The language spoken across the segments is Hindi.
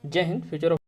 जय हिंद। फ्यूचर ऑफ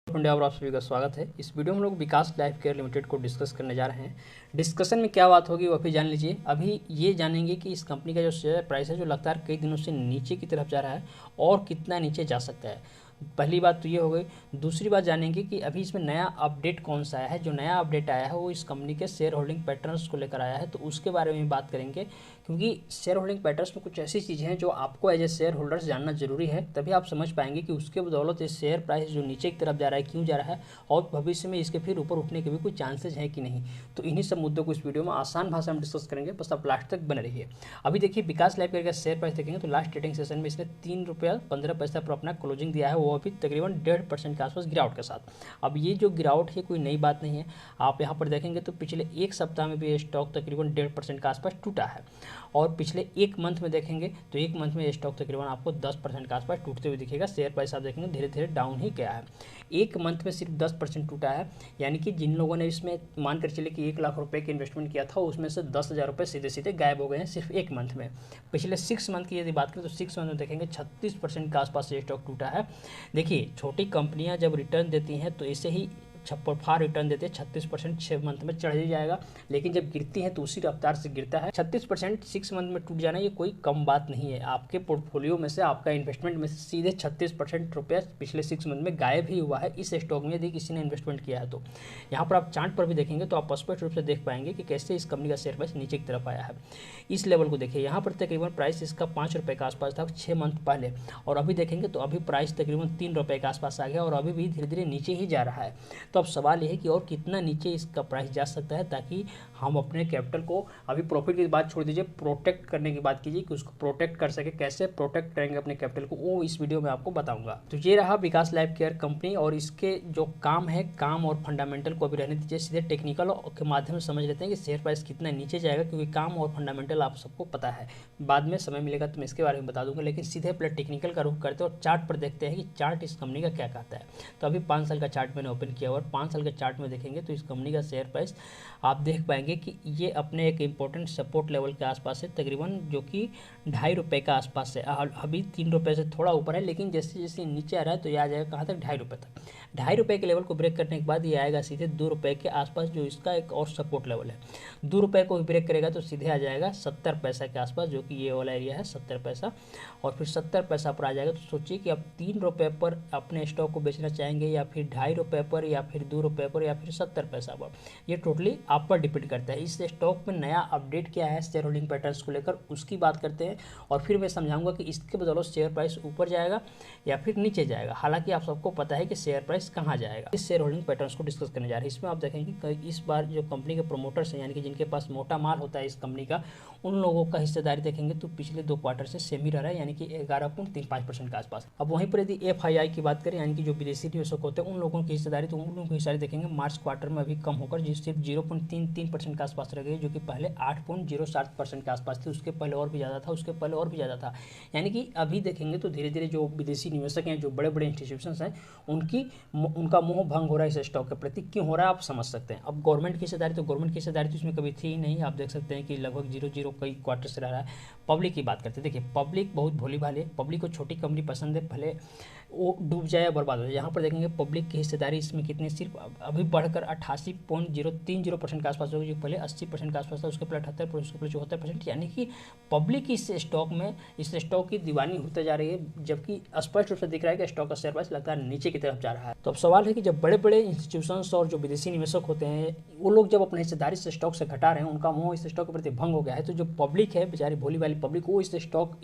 इंडिया और आप सभी का स्वागत है। इस वीडियो में हम लोग विकास लाइफ केयर लिमिटेड को डिस्कस करने जा रहे हैं। डिस्कशन में क्या बात होगी वो भी जान लीजिए। अभी ये जानेंगे कि इस कंपनी का जो शेयर प्राइस है जो लगातार कई दिनों से नीचे की तरफ जा रहा है और कितना नीचे जा सकता है। पहली बात तो ये हो गई। दूसरी बात जानेंगे कि अभी इसमें नया अपडेट कौन सा आया है। जो नया अपडेट आया है वो इस कंपनी के शेयर होल्डिंग पैटर्न्स को लेकर आया है, तो उसके बारे में बात करेंगे। क्योंकि शेयर होल्डिंग पैटर्न्स में कुछ ऐसी चीज़ें हैं जो आपको एज ए शेयर होल्डर्स जानना जरूरी है, तभी आप समझ पाएंगे कि उसके बदौलत ये शेयर प्राइस जो नीचे की तरफ जा रहा है क्यों जा रहा है और भविष्य में इसके फिर ऊपर उठने के भी कुछ चांसेज हैं कि नहीं। तो इन्हीं सब मुद्दों को इस वीडियो में आसान भाषा में डिस्कस करेंगे, बस आप लास्ट तक बने रहिए। अभी देखिए विकास लाइफ केयर का शेयर प्राइस देखेंगे तो लास्ट ट्रेडिंग सेशन में इसने ₹3.15 पर अपना क्लोजिंग दिया है, वो अभी तकरीबन 1.5% के आसपास गिरावट के साथ। अब ये जो गिरावट है कोई नई बात नहीं है। आप यहाँ पर देखेंगे तो पिछले एक सप्ताह में भी ये स्टॉक तकरीबन 1.5% के आसपास टूटा है और पिछले एक मंथ में देखेंगे तो एक मंथ में ये स्टॉक तकरीबन आपको 10% के आसपास टूटते हुए दिखेगा। शेयर प्राइस आप देखेंगे धीरे धीरे डाउन ही गया है। एक मंथ में सिर्फ 10% टूटा है, यानी कि जिन लोगों ने इसमें मानकर चले कि 1 लाख रुपए की इन्वेस्टमेंट किया था उसमें से 10,000 रुपये सीधे सीधे गायब हो गए हैं सिर्फ एक मंथ में। पिछले 6 मंथ की यदि बात करें तो 6 मंथ में देखेंगे 36% के आसपास ये स्टॉक टूटा है। देखिए छोटी कंपनियां जब रिटर्न देती हैं तो इसे ही छप्पर फार रिटर्न देते हैं। 36% 6 मंथ में चढ़ ही जाएगा, लेकिन जब गिरती है तो उसी रफ्तार से गिरता है। 36% 6 मंथ में टूट जाना ये कोई कम बात नहीं है। आपके पोर्टफोलियो में से, आपका इन्वेस्टमेंट में से सीधे 36% रुपया पिछले 6 मंथ में गायब ही हुआ है इस स्टॉक में, यदि किसी ने इन्वेस्टमेंट किया है तो। यहाँ पर आप चार्ट पर भी देखेंगे तो आप स्पष्ट रूप से देख पाएंगे कि कैसे इस कंपनी का शेयर प्राइस नीचे की तरफ आया है। इस लेवल को देखिए, यहाँ पर तकरीबन प्राइस इसका ₹5 के आसपास था 6 मंथ पहले, और अभी देखेंगे तो अभी प्राइस तकरीबन ₹3 के आसपास आ गया और अभी भी धीरे धीरे नीचे ही जा रहा है। तो अब सवाल यह है कि और कितना नीचे इसका प्राइस जा सकता है ताकि हम अपने कैपिटल को, अभी प्रॉफिट की बात छोड़ दीजिए, प्रोटेक्ट करने की बात कीजिए कि उसको प्रोटेक्ट कर सके। कैसे प्रोटेक्ट करेंगे अपने कैपिटल को वो इस वीडियो में आपको बताऊंगा। तो ये रहा विकास लाइफ केयर कंपनी और इसके जो काम है, काम और फंडामेंटल को अभी रहने दीजिए, सीधे टेक्निकल के माध्यम से समझ लेते हैं कि शेयर प्राइस कितना नीचे जाएगा, क्योंकि काम और फंडामेंटल आप सबको पता है। बाद में समय मिलेगा तो मैं इसके बारे में बता दूंगा, लेकिन सीधे पहले टेक्निकल का रुख करते हैं और चार्ट पर देखते हैं कि चार्ट इस कंपनी का क्या कहता है। तो अभी 5 साल का चार्ट मैंने ओपन किया और 5 साल के चार्ट में देखेंगे तो इस कंपनी का शेयर प्राइस आप देख पाएंगे कि ये अपने एक इंपॉर्टेंट सपोर्ट लेवल के आसपास है, तकरीबन जो कि ₹2.5 के आसपास है। अभी ₹3 से थोड़ा ऊपर है, लेकिन जैसे जैसे नीचे आ रहा है तो ये आ जाएगा कहाँ तक, ₹2.5 तक। ₹2.5 के लेवल को ब्रेक करने के बाद ये आएगा सीधे ₹2 के आसपास, जो इसका एक और सपोर्ट लेवल है। ₹2 को भी ब्रेक करेगा तो सीधे आ जाएगा 70 पैसा के आसपास, जो कि ये वाला एरिया है 70 पैसा। और फिर 70 पैसा पर आ जाएगा तो सोचिए कि आप ₹3 पर अपने स्टॉक को बेचना चाहेंगे या फिर ₹2.5 पर या फिर ₹2 पर या फिर 70 पैसा पर। ये टोटली आप पर डिपेंड करता है। इस स्टॉक में नया अपडेट क्या है शेयर होल्डिंग पैटर्न्स को लेकर, उसकी बात करते हैं और फिर मैं समझाऊंगा कि इसके बदौलत शेयर प्राइस ऊपर जाएगा या फिर नीचे जाएगा। हालांकि आप सबको पता है कि शेयर प्राइस कहाँ जाएगा। इस शेयर होल्डिंग पैटर्न्स को डिस्कस करने जा रहे हैं। इसमें आप देखेंगे कि इस बार जो कंपनी के प्रोमोटर्स हैं, यानी कि जिनके पास मोटा माल होता है इस कंपनी का, उन लोगों का हिस्सेदारी देखेंगे तो पिछले 2 क्वार्टर से सेम ही रह रहा है, यानी कि 11.35% के आसपास। अब वहीं पर यदि FII की बात करें, यानी कि जो विदेशी निवेशक होते हैं उन लोगों की हिस्सेदारी, तो उन लोगों की हिस्सेदारी देखेंगे मार्च क्वार्टर में अभी कम होकर जो सिर्फ 0.33% के आसपास रह गई, जो कि पहले 8.07% के आसपास थी। उसके पहले और भी ज़्यादा था, उसके पहले और भी ज़्यादा था। यानी कि अभी देखेंगे तो धीरे धीरे जो विदेशी निवेशक हैं, जो बड़े बड़े इंस्टीट्यूशंस हैं, उनका मोह भंग हो रहा है इस स्टॉक के प्रति। क्यों हो रहा है आप समझ सकते हैं। अब गवर्नमेंट की हिस्सेदारी, तो गवर्नमेंट की हिस्सेदारी तो इसमें कभी थी ही नहीं। आप देख सकते हैं कि लगभग 0 कई क्वार्टर से रह रहा है। पब्लिक की बात करते हैं, देखिए पब्लिक बहुत भोली भाली है, पब्लिक को छोटी कंपनी पसंद है, भले वो डूब जाए या बर्बाद हो जाए। यहाँ पर देखेंगे पब्लिक की हिस्सेदारी इसमें कितनी, सिर्फ अभी बढ़कर 88.030% के आसपास होगी, जो पहले 80% के आसपास था, उसके पहले 78%, उसके पहले 74%। यानी कि पब्लिक इस स्टॉक में, इस स्टॉक की दीवानी होते जा रही है, जबकि स्पष्ट रूप से दिख रहा है कि स्टॉक का शेयर प्राइस लगातार नीचे की तरफ जा रहा है। तो अब सवाल है कि जब बड़े बड़े इंस्टीट्यूशंस और जो विदेशी निवेशक होते हैं वो लोग जब अपनी हिस्सेदारी से स्टॉक से घटा रहे हैं, उनका मोह इस स्टॉक के प्रति भंग हो गया है, तो जो पब्लिक है बेचारी भोली वाली पब्लिक, वो इस स्टॉक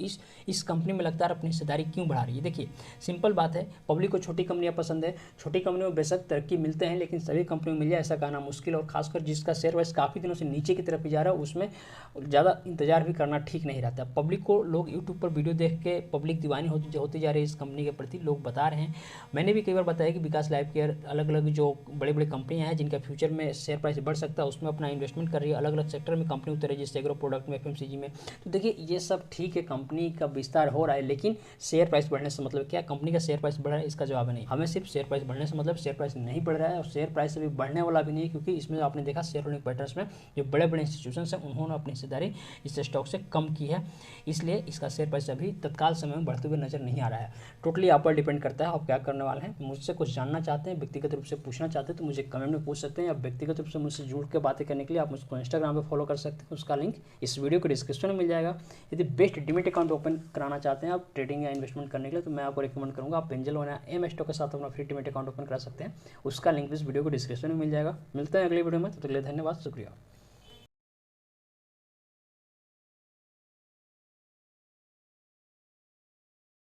इस कंपनी में लगातार अपनी हिस्सेदारी क्यों बढ़ा रही है। देखिए सिंपल बात है, पब्लिक को छोटी कंपनियां पसंद है। छोटी कंपनियों में बेशक तरक्की मिलते हैं, लेकिन सभी कंपनियों में मिल जाए ऐसा कहना मुश्किल, और खासकर जिसका शेयर प्राइस काफ़ी दिनों से नीचे की तरफ ही जा रहा है उसमें ज़्यादा इंतजार भी करना ठीक नहीं रहता। पब्लिक को लोग यूट्यूब पर वीडियो देख के पब्लिक दीवानी होती जा रही है इस कंपनी के प्रति, लोग बता रहे हैं। मैंने भी कई बार बताया कि विकास लाइफ केयर अलग अलग जो बड़े बड़े कंपनियां हैं जिनका फ्यूचर में शेयर प्राइस बढ़ सकता है, उसमें अपना इन्वेस्टमेंट कर रही है। अलग अलग सेक्टर में कंपनी उतर रही है, जैसे एग्रो प्रोडक्ट में, FMCG में। तो देखिए ये सब ठीक है, कंपनी का विस्तार हो रहा है, लेकिन शेयर प्राइस बढ़ने से मतलब क्या, कंपनी का शेयर प्राइस बढ़ रहा है, इसका जवाब नहीं। हमें सिर्फ शेयर प्राइस बढ़ने से मतलब शेयर प्राइस नहीं बढ़ रहा है और शेयर प्राइस अभी बढ़ने वाला भी नहीं है, क्योंकि इसमें आपने देखा शेयर होल्डिंग पैटर्न्स में जो बड़े बड़े इंस्टीट्यूशंस हैं उन्होंने अपनी हिस्सेदारी इस स्टॉक से कम की है, इसलिए इसका शेयर प्राइस अभी तत्काल समय में बढ़ते हुए नजर नहीं आ रहा है। टोटली आप पर डिपेंड करता है आप क्या करने वाले हैं। मुझसे कुछ जानना चाहते हैं, व्यक्तिगत रूप से पूछना चाहते हैं तो मुझे कमेंट में पूछ सकते हैं, या व्यक्तिगत रूप से मुझसे जुड़ के बातें करने के लिए आप मुझको इंस्टाग्राम पे फॉलो कर सकते हैं, उसका लिंक इस वीडियो के डिस्क्रिप्शन में मिल जाएगा। यदि बेस्ट डीमैट अकाउंट ओपन कराना चाहते हैं आप ट्रेडिंग या इन्वेस्टमेंट करने के लिए, तो मैं आपको रिकमेंड करूंगा आप एंजल वन या एम स्टॉक के साथ अपना फ्री डीमैट अकाउंट ओपन करा सकते हैं, उसका लिंक इस वीडियो को डिस्क्रिप्शन में मिल जाएगा। मिलते हैं अगले वीडियो में, तो अगले धन्यवाद, शुक्रिया।